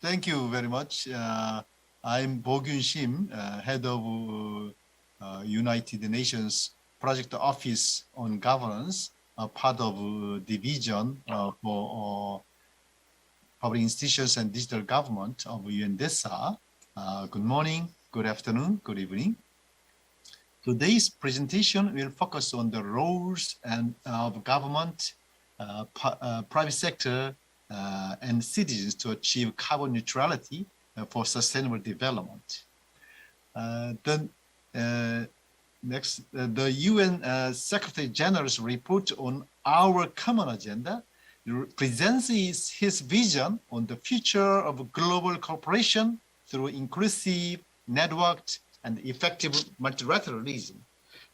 Thank you very much. I'm Kyum SHIM, head of United Nations Project Office on Governance, part of division for public institutions and digital government of UNDESA. Good morning, good afternoon, good evening. Today's presentation will focus on the roles of government, private sector, and citizens to achieve carbon neutrality for sustainable development. The UN Secretary General's report on our common agenda presents his vision on the future of global cooperation through inclusive, networked, and effective multilateralism.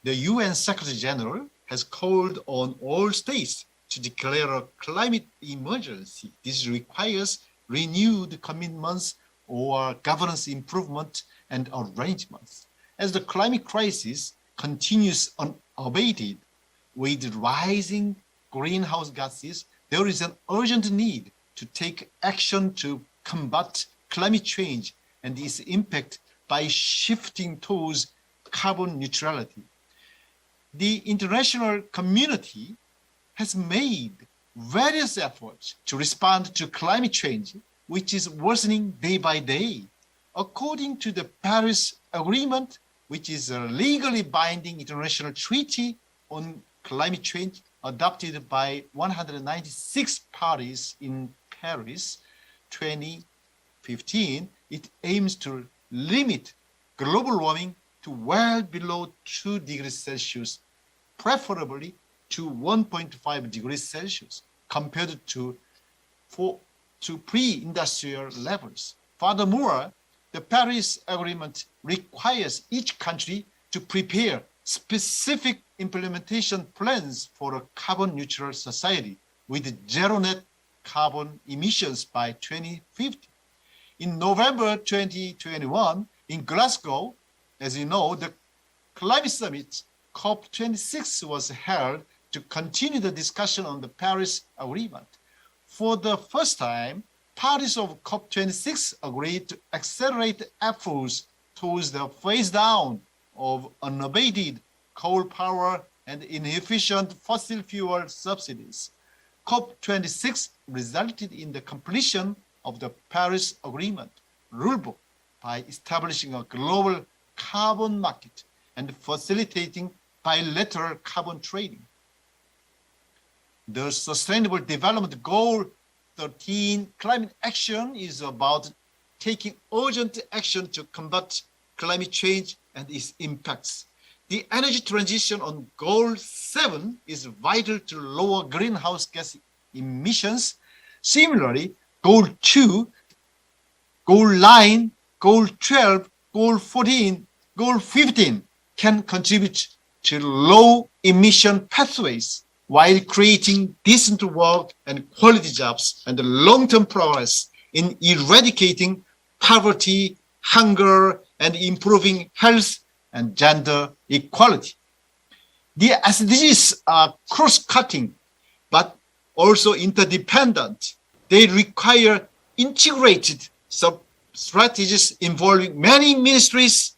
The UN Secretary General has called on all states to declare a climate emergency. This requires renewed commitments or governance improvement and arrangements. As the climate crisis continues unabated with rising greenhouse gases, there is an urgent need to take action to combat climate change and its impact by shifting towards carbon neutrality. The international community has made various efforts to respond to climate change, which is worsening day by day. According to the Paris Agreement, which is a legally binding international treaty on climate change adopted by 196 parties in Paris 2015, it aims to limit global warming to well below 2 degrees Celsius, preferably to 1.5 degrees Celsius compared to pre-industrial levels. Furthermore, the Paris Agreement requires each country to prepare specific implementation plans for a carbon neutral society with zero net carbon emissions by 2050. In November 2021, in Glasgow, as you know, the climate summit COP26 was held to continue the discussion on the Paris Agreement. For the first time, parties of COP26 agreed to accelerate efforts towards the phase down of unabated coal power and inefficient fossil fuel subsidies. COP26 resulted in the completion of the Paris Agreement rulebook by establishing a global carbon market and facilitating bilateral carbon trading. The Sustainable Development Goal 13 climate action is about taking urgent action to combat climate change and its impacts. The energy transition on Goal 7 is vital to lower greenhouse gas emissions. Similarly, Goal 2, Goal 9, Goal 12, Goal 14, Goal 15 can contribute to low emission pathways while creating decent work and quality jobs and long-term progress in eradicating poverty, hunger, and improving health and gender equality. The SDGs are cross-cutting, but also interdependent. They require integrated strategies involving many ministries,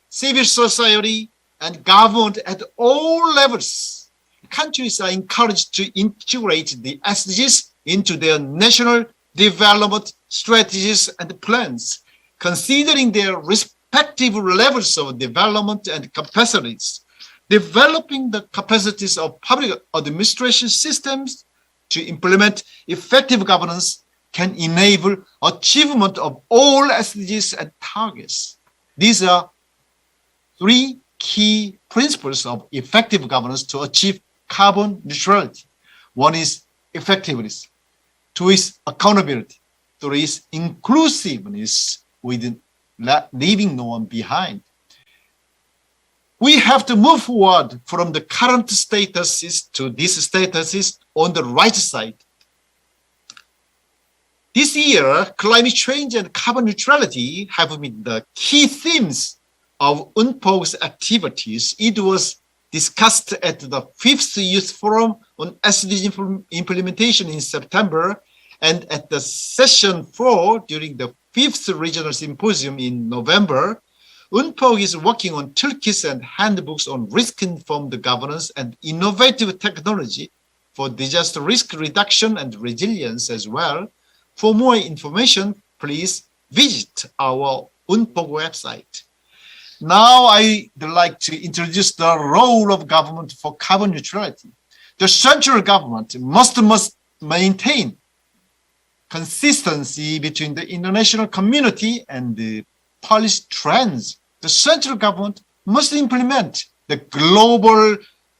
civil society, and government at all levels. Countries are encouraged to integrate the SDGs into their national development strategies and plans, considering their respective levels of development and capacities. Developing the capacities of public administration systems to implement effective governance can enable achievement of all SDGs and targets. These are three key principles of effective governance to achieve carbon neutrality. One is effectiveness, two is accountability, three is inclusiveness with leaving no one behind. We have to move forward from the current statuses to these statuses on the right side. This year, climate change and carbon neutrality have been the key themes of UNPOG's activities. It was discussed at the 5th Youth Forum on SDG implementation in September and at the session 4 during the 5th Regional Symposium in November, UNPOG is working on toolkits and handbooks on risk-informed governance and innovative technology for disaster risk reduction and resilience as well. For more information, please visit our UNPOG website. Now I'd like to introduce the role of government for carbon neutrality. The central government must maintain consistency between the international community and the policy trends. The central government must implement the global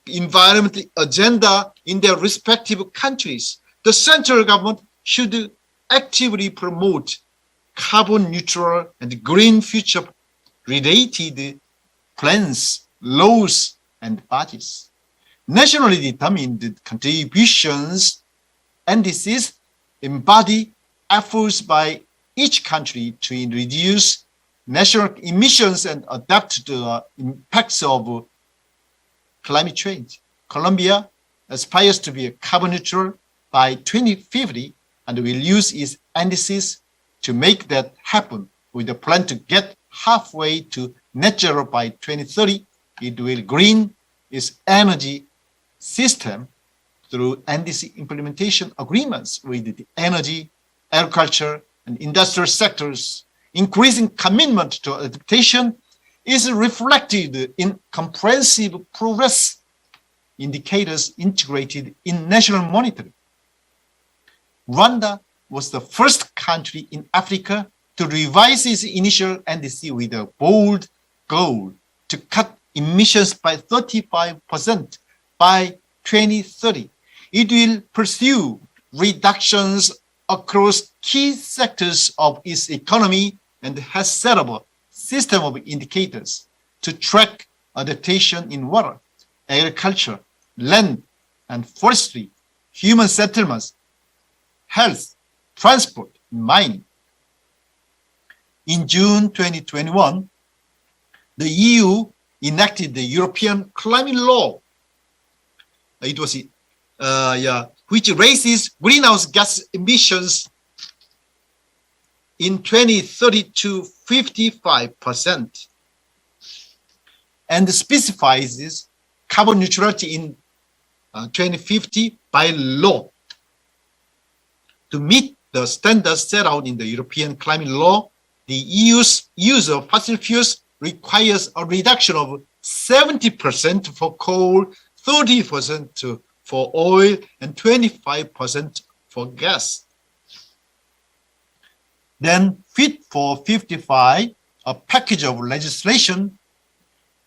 environmental agenda in their respective countries. The central government should actively promote carbon neutral and green future related plans, laws, and budgets. Nationally determined contributions indices embody efforts by each country to reduce national emissions and adapt to the impacts of climate change. Colombia aspires to be carbon neutral by 2050 and will use its indices to make that happen. With a plan to get halfway to net zero by 2030, it will green its energy system through NDC implementation agreements with the energy, agriculture, and industrial sectors. Increasing commitment to adaptation is reflected in comprehensive progress indicators integrated in national monitoring. Rwanda was the first country in Africa to revise its initial NDC with a bold goal to cut emissions by 35% by 2030. It will pursue reductions across key sectors of its economy and has set up a system of indicators to track adaptation in water, agriculture, land and forestry, human settlements, health, transport, and mining. In June 2021, the EU enacted the European Climate Law. It was which raises greenhouse gas emissions in 2030 to 55% and specifies carbon neutrality in 2050 by law. To meet the standards set out in the European Climate Law, the EU's use of fossil fuels requires a reduction of 70% for coal, 30% for oil, and 25% for gas. Then Fit for 55, a package of legislation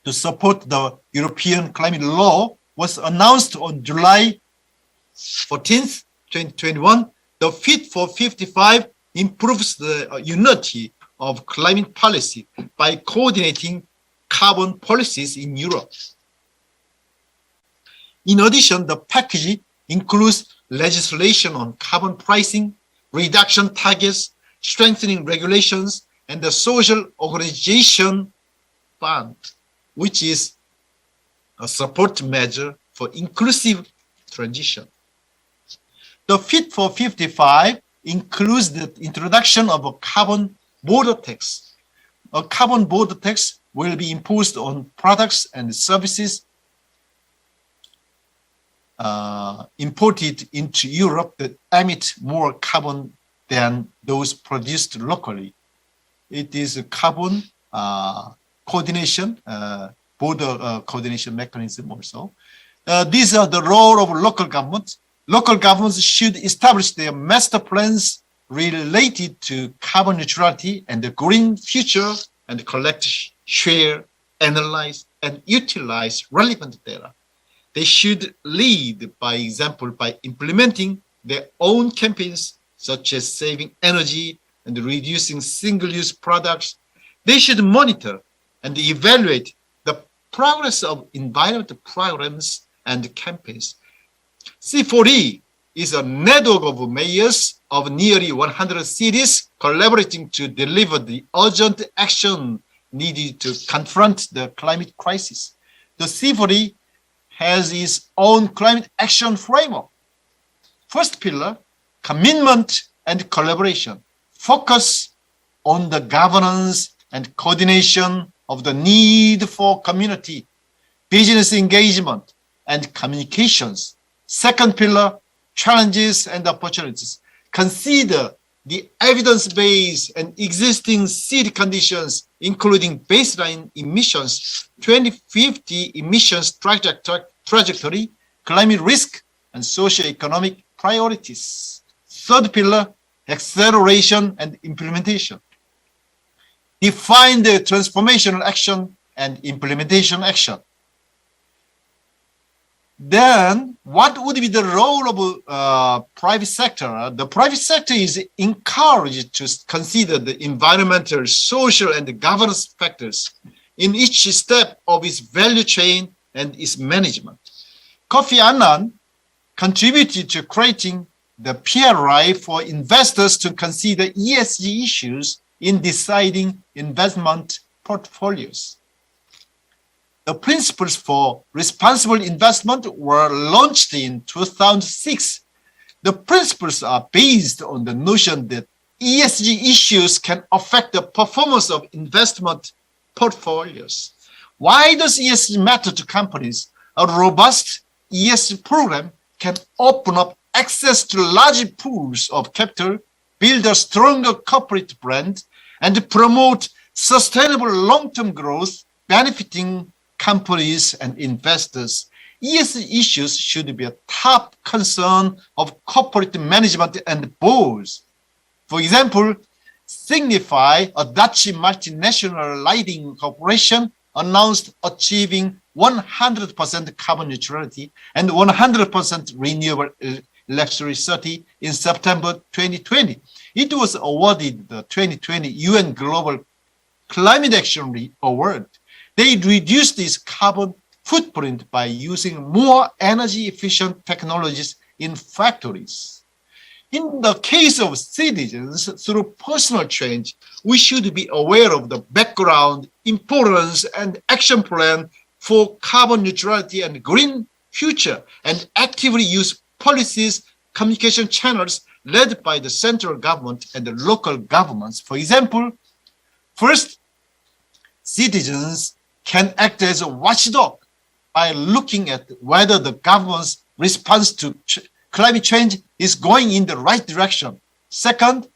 to support the European Climate Law, was announced on July 14th, 2021. The Fit for 55 improves the unity of climate policy by coordinating carbon policies in Europe. In addition, the package includes legislation on carbon pricing, reduction targets, strengthening regulations, and the social organization fund, which is a support measure for inclusive transition. The Fit for 55 includes the introduction of a carbon border tax. A carbon border tax will be imposed on products and services imported into Europe that emit more carbon than those produced locally. It is a carbon coordination, border coordination mechanism also. These are the role of local governments. Local governments should establish their master plans related to carbon neutrality and the green future and collect, share, analyze, and utilize relevant data. They should lead by example by implementing their own campaigns, such as saving energy and reducing single-use products. They should monitor and evaluate the progress of environmental programs and campaigns. C4E is a network of mayors of nearly 100 cities collaborating to deliver the urgent action needed to confront the climate crisis. The C4E has its own climate action framework. First pillar, commitment and collaboration. Focus on the governance and coordination of the need for community, business engagement, and communications. Second pillar, challenges and opportunities. Consider the evidence-based and existing city conditions, including baseline emissions, 2050 emissions trajectory, climate risk, and socio-economic priorities. Third pillar, acceleration and implementation. Define the transformational action and implementation action. Then, what would be the role of private sector? The private sector is encouraged to consider the environmental, social, and governance factors in each step of its value chain and its management. Kofi Annan contributed to creating the PRI for investors to consider ESG issues in deciding investment portfolios. The principles for responsible investment were launched in 2006. The principles are based on the notion that ESG issues can affect the performance of investment portfolios. Why does ESG matter to companies? A robust ESG program can open up access to large pools of capital, build a stronger corporate brand, and promote sustainable long-term growth, benefiting companies and investors. ESG issues should be a top concern of corporate management and boards. For example, Signify, a Dutch multinational lighting corporation, announced achieving 100% carbon neutrality and 100% renewable electricity in September 2020. It was awarded the 2020 UN Global Climate Action Award. They reduced its carbon footprint by using more energy efficient technologies in factories. In the case of citizens, through personal change, we should be aware of the background, importance, and action plan for carbon neutrality and green future, and actively use policies, communication channels led by the central government and the local governments. For example, first, citizens can act as a watchdog by looking at whether the government's response to climate change is going in the right direction. Second,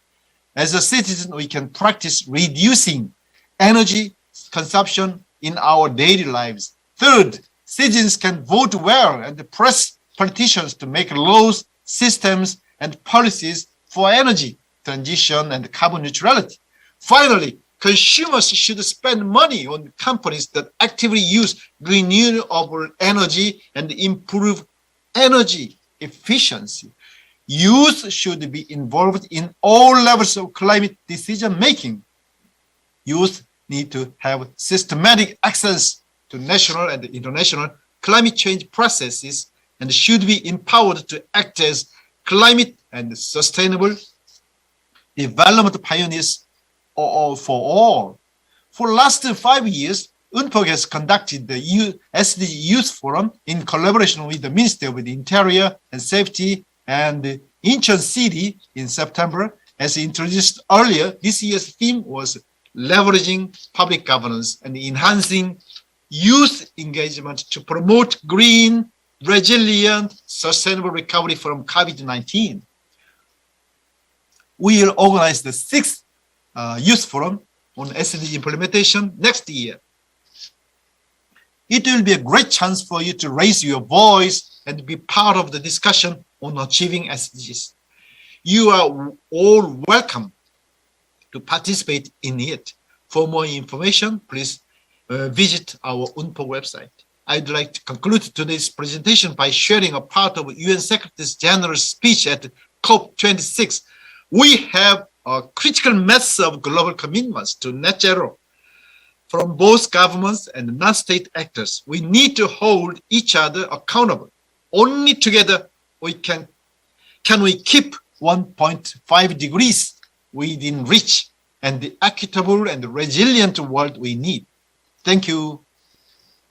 as a citizen, we can practice reducing energy consumption in our daily lives. Third, citizens can vote well and press politicians to make laws, systems, and policies for energy transition and carbon neutrality. Finally, consumers should spend money on companies that actively use renewable energy and improve energy efficiency. Youth should be involved in all levels of climate decision making. Youth need to have systematic access to national and international climate change processes and should be empowered to act as climate and sustainable development pioneers for all. For the last 5 years, UNPOG has conducted the SDG Youth Forum in collaboration with the Ministry of the Interior and Safety and Incheon City in September. As introduced earlier, this year's theme was leveraging public governance and enhancing youth engagement to promote green, resilient, sustainable recovery from COVID-19. We will organize the 6th Youth Forum on SDG implementation next year. It will be a great chance for you to raise your voice and be part of the discussion on achieving SDGs. You are all welcome to participate in it. For more information, please visit our UNPOG website. I'd like to conclude today's presentation by sharing a part of UN Secretary General's speech at COP26. We have a critical mass of global commitments to net zero from both governments and non-state actors. We need to hold each other accountable. Only together can we keep 1.5 degrees within reach and the equitable and resilient world we need. Thank you.